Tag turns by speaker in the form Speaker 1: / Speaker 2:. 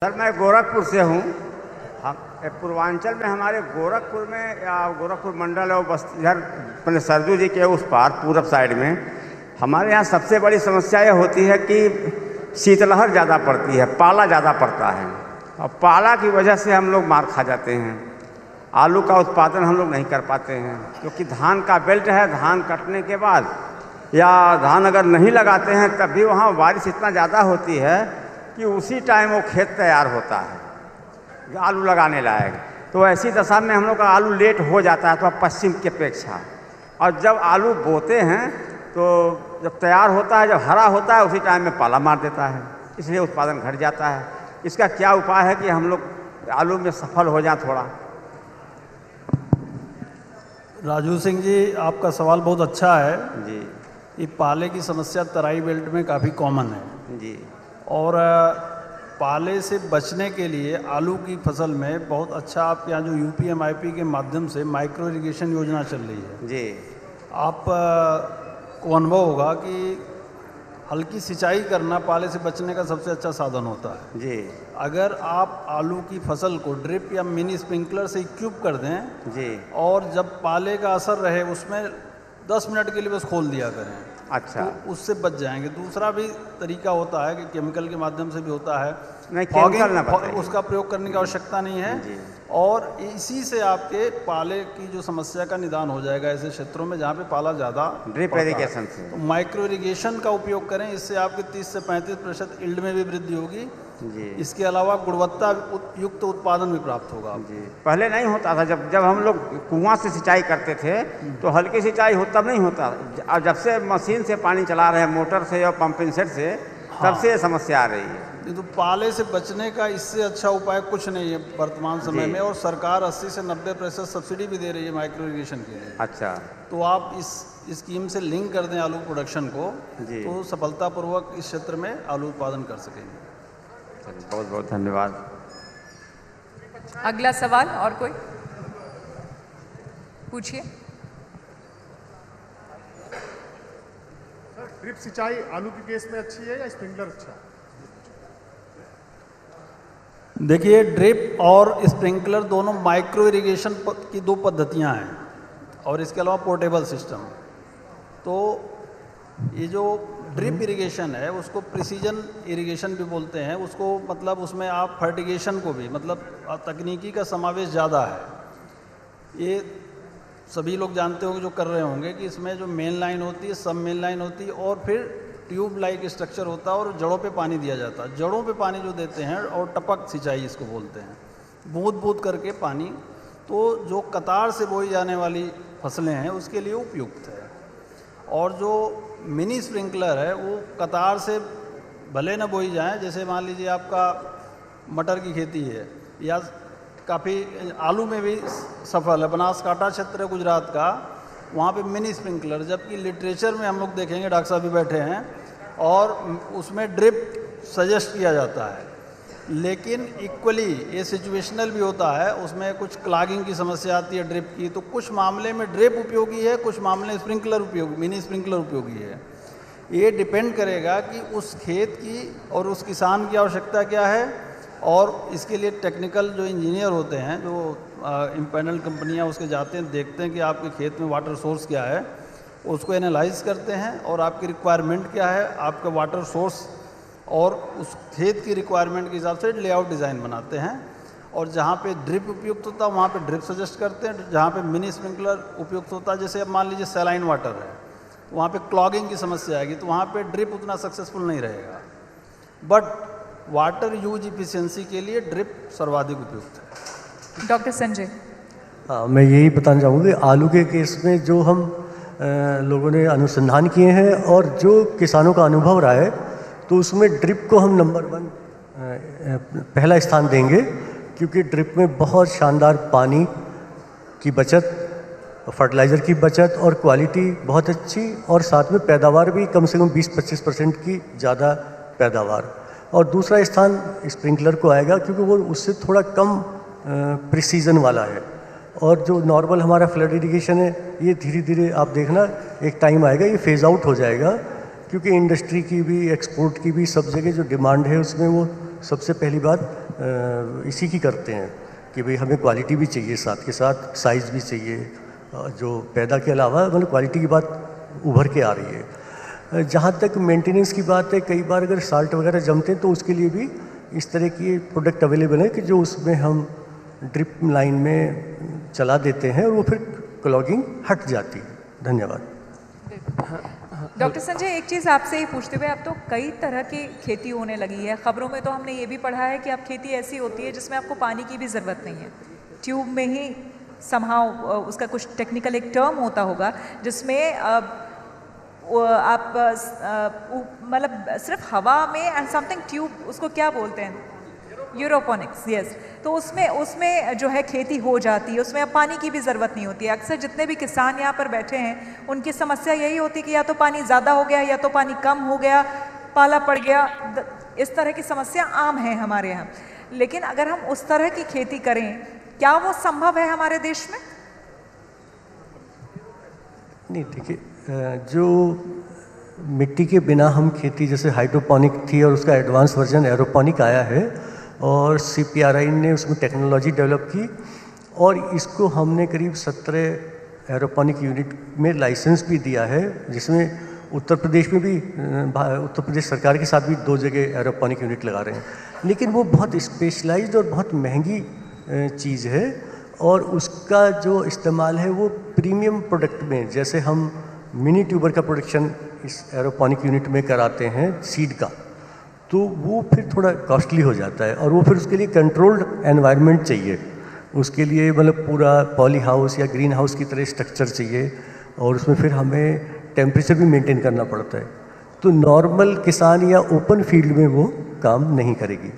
Speaker 1: Sir मैं गोरखपुर से हूँ। हम पूर्वांचल में हमारे गोरखपुर में या गोरखपुर मंडल और बस इधर अपने सरजू जी के उस पार पूरब साइड में हमारे यहाँ सबसे बड़ी समस्या यह होती है कि शीतलहर ज़्यादा पड़ती है, पाला ज़्यादा पड़ता है और पाला की वजह से हम लोग मार खा जाते हैं। आलू का उत्पादन हम लोग नहीं कर पाते हैं क्योंकि धान का बेल्ट है। धान कटने के बाद या धान अगर नहीं लगाते हैं तब भी वहाँ बारिश इतना ज़्यादा होती है कि उसी टाइम वो खेत तैयार होता है आलू लगाने लायक। तो ऐसी दशा में हम लोग का आलू लेट हो जाता है तो पश्चिम की अपेक्षा। और जब आलू बोते हैं तो जब तैयार होता है, जब हरा होता है, उसी टाइम में पाला मार देता है, इसलिए उत्पादन घट जाता है। इसका क्या उपाय है कि हम लोग आलू में सफल हो जाए थोड़ा?
Speaker 2: राजू सिंह जी, आपका सवाल बहुत अच्छा है
Speaker 1: जी।
Speaker 2: ये पाले की समस्या तराई बेल्ट में काफ़ी कॉमन है
Speaker 1: जी।
Speaker 2: और पाले से बचने के लिए आलू की फसल में बहुत अच्छा आपके यहाँ जो यूपीएमआईपी के माध्यम से माइक्रो इरिगेशन योजना चल रही है।
Speaker 1: जी।
Speaker 2: आप को अनुभव होगा कि हल्की सिंचाई करना पाले से बचने का सबसे अच्छा साधन होता है।
Speaker 1: जी।
Speaker 2: अगर आप आलू की फसल को ड्रिप या मिनी स्प्रिंकलर से इक्विप कर दें
Speaker 1: जी।
Speaker 2: और जब पाले का असर रहे उसमें 10 मिनट के लिए बस खोल दिया करें,
Speaker 1: अच्छा।
Speaker 2: तो उससे बच जाएंगे। दूसरा भी तरीका होता है कि केमिकल के माध्यम से भी होता है,
Speaker 1: नहीं केमिकल ना बताइए।
Speaker 2: उसका प्रयोग करने की आवश्यकता नहीं है
Speaker 1: जी।
Speaker 2: और इसी से आपके पाले की जो समस्या का निदान हो जाएगा ऐसे क्षेत्रों में जहाँ पे पाला ज़्यादा
Speaker 1: ड्रिप इरिगेशन से।
Speaker 2: तो माइक्रो इरिगेशन का उपयोग करें, इससे आपके 30 से 35% यील्ड में भी वृद्धि होगी।
Speaker 1: जी।
Speaker 2: इसके अलावा गुणवत्ता युक्त उत्पादन भी प्राप्त होगा।
Speaker 1: जी। पहले नहीं होता था, जब हम लोग कुआं से सिंचाई करते थे तो हल्की सिंचाई हो तब नहीं होता। और जब से मशीन से पानी चला रहे हैं, मोटर से या पंपिंग सेट से, तब से ये समस्या आ रही है।
Speaker 2: तो पाले से बचने का इससे अच्छा उपाय कुछ नहीं है वर्तमान समय में, और सरकार 80 से 90% सब्सिडी भी दे रही है माइक्रो इरिगेशन के लिए।
Speaker 1: अच्छा।
Speaker 2: तो आप इस स्कीम से लिंक कर दें आलू प्रोडक्शन को,
Speaker 1: जी।
Speaker 2: तो सफलतापूर्वक इस क्षेत्र में आलू उत्पादन कर सकेंगे।
Speaker 1: बहुत बहुत धन्यवाद।
Speaker 3: अगला सवाल और कोई पूछिए।
Speaker 4: सर, ड्रिप सिंचाई आलू के केस में अच्छी है या स्प्रिंकलर अच्छा?
Speaker 2: देखिए, ड्रिप और स्प्रिंकलर दोनों माइक्रो इरिगेशन की दो पद्धतियां हैं और इसके अलावा पोर्टेबल सिस्टम। तो ये जो ड्रिप इरिगेशन है उसको प्रिसीजन इरिगेशन भी बोलते हैं। उसको मतलब उसमें आप फर्टिगेशन को भी मतलब तकनीकी का समावेश ज़्यादा है। ये सभी लोग जानते होंगे जो कर रहे होंगे कि इसमें जो मेन लाइन होती है, सब मेन लाइन होती है और फिर ट्यूब लाइक स्ट्रक्चर होता है और जड़ों पे पानी दिया जाता है। जड़ों पे पानी जो देते हैं और टपक सिंचाई इसको बोलते हैं, बूंद बूंद करके पानी। तो जो कतार से बोई जाने वाली फसलें हैं उसके लिए उपयुक्त है। और जो मिनी स्प्रिंकलर है वो कतार से भले न बोई जाए, जैसे मान लीजिए आपका मटर की खेती है या काफ़ी आलू में भी सफल है, बनासकांठा क्षेत्र है गुजरात का, वहाँ पे मिनी स्प्रिंकलर, जबकि लिटरेचर में हम लोग देखेंगे, डॉक्टर साहब भी बैठे हैं, और उसमें ड्रिप सजेस्ट किया जाता है। लेकिन इक्वली ये सिचुएशनल भी होता है, उसमें कुछ क्लॉगिंग की समस्या आती है ड्रिप की, तो कुछ मामले में ड्रिप उपयोगी है, कुछ मामले स्प्रिंकलर उपयोगी, मिनी स्प्रिंकलर उपयोगी है। ये डिपेंड करेगा कि उस खेत की और उस किसान की आवश्यकता क्या है, और इसके लिए टेक्निकल जो इंजीनियर होते हैं, जो इम्पैनल कंपनियां उसके जाते हैं, देखते हैं कि आपके खेत में वाटर सोर्स क्या है, उसको एनालाइज करते हैं और आपकी रिक्वायरमेंट क्या है, आपका वाटर सोर्स, और उस खेत की रिक्वायरमेंट के हिसाब से लेआउट डिज़ाइन बनाते हैं। और जहाँ पे ड्रिप उपयुक्त होता है वहाँ पे ड्रिप सजेस्ट करते हैं, जहाँ पे मिनी स्प्रिंकलर उपयुक्त होता है, जैसे अब मान लीजिए सैलाइन वाटर है, वहाँ पे क्लॉगिंग की समस्या आएगी, तो वहाँ पे ड्रिप उतना सक्सेसफुल नहीं रहेगा। बट वाटर यूज इफिशियंसी के लिए ड्रिप सर्वाधिक उपयुक्त है।
Speaker 3: डॉक्टर संजय।
Speaker 5: हाँ, मैं यही बताना चाहूँगी, आलू के केस में जो हम लोगों ने अनुसंधान किए हैं और जो किसानों का अनुभव रहा है, तो उसमें ड्रिप को हम नंबर 1 पहला स्थान देंगे, क्योंकि ड्रिप में बहुत शानदार पानी की बचत, फर्टिलाइज़र की बचत और क्वालिटी बहुत अच्छी, और साथ में पैदावार भी कम से कम 20-25% की ज़्यादा पैदावार। और दूसरा स्थान स्प्रिंकलर को आएगा क्योंकि वो उससे थोड़ा कम प्रिसीजन वाला है। और जो नॉर्मल हमारा फ्लड इरिगेशन है, ये धीरे धीरे आप देखना एक टाइम आएगा ये फेज़ आउट हो जाएगा, क्योंकि इंडस्ट्री की भी, एक्सपोर्ट की भी, सब जगह जो डिमांड है उसमें वो सबसे पहली बात इसी की करते हैं कि भाई हमें क्वालिटी भी चाहिए, साथ के साथ साइज़ भी चाहिए, जो पैदा के अलावा मतलब क्वालिटी की बात उभर के आ रही है। जहाँ तक मेंटेनेंस की बात है, कई बार अगर साल्ट वगैरह जमते हैं तो उसके लिए भी इस तरह की प्रोडक्ट अवेलेबल है कि जो उसमें हम ड्रिप लाइन में चला देते हैं और वो फिर क्लॉगिंग हट जाती है। धन्यवाद।
Speaker 3: डॉक्टर संजय, एक चीज़ आपसे ही पूछते हुए, अब तो कई तरह की खेती होने लगी है। खबरों में तो हमने ये भी पढ़ा है कि अब खेती ऐसी होती है जिसमें आपको पानी की भी ज़रूरत नहीं है, ट्यूब में ही समहाउ, उसका कुछ टेक्निकल एक टर्म होता होगा जिसमें आप मतलब सिर्फ हवा में समथिंग ट्यूब, उसको क्या बोलते हैं, यूरोपोनिक्स, यस। तो उसमें जो है खेती हो जाती है, उसमें अब पानी की भी ज़रूरत नहीं होती है। अक्सर जितने भी किसान यहाँ पर बैठे हैं उनकी समस्या यही होती है कि या तो पानी ज़्यादा हो गया या तो पानी कम हो गया, पाला पड़ गया, इस तरह की समस्या आम है हमारे यहाँ। लेकिन अगर हम उस तरह की खेती करें, क्या वो संभव है हमारे देश में?
Speaker 5: नहीं, देखिए, जो मिट्टी के बिना हम खेती, जैसे हाइड्रोपोनिक थी और उसका एडवांस वर्जन एरोपोनिक आया है और CPRI ने उसमें टेक्नोलॉजी डेवलप की और इसको हमने करीब 17 एरोपोनिक यूनिट में लाइसेंस भी दिया है, जिसमें उत्तर प्रदेश में भी उत्तर प्रदेश सरकार के साथ भी 2 जगह एरोपोनिक यूनिट लगा रहे हैं। लेकिन वो बहुत स्पेशलाइज्ड और बहुत महंगी चीज़ है और उसका जो इस्तेमाल है वो प्रीमियम प्रोडक्ट में, जैसे हम मिनी ट्यूबर का प्रोडक्शन इस एरोपोनिक यूनिट में कराते हैं सीड का, तो वो फिर थोड़ा कॉस्टली हो जाता है और वो फिर उसके लिए कंट्रोल्ड एनवायरनमेंट चाहिए। उसके लिए मतलब पूरा पॉली हाउस या ग्रीन हाउस की तरह स्ट्रक्चर चाहिए और उसमें फिर हमें टेम्परेचर भी मेंटेन करना पड़ता है। तो नॉर्मल किसान या ओपन फील्ड में वो काम नहीं करेगी।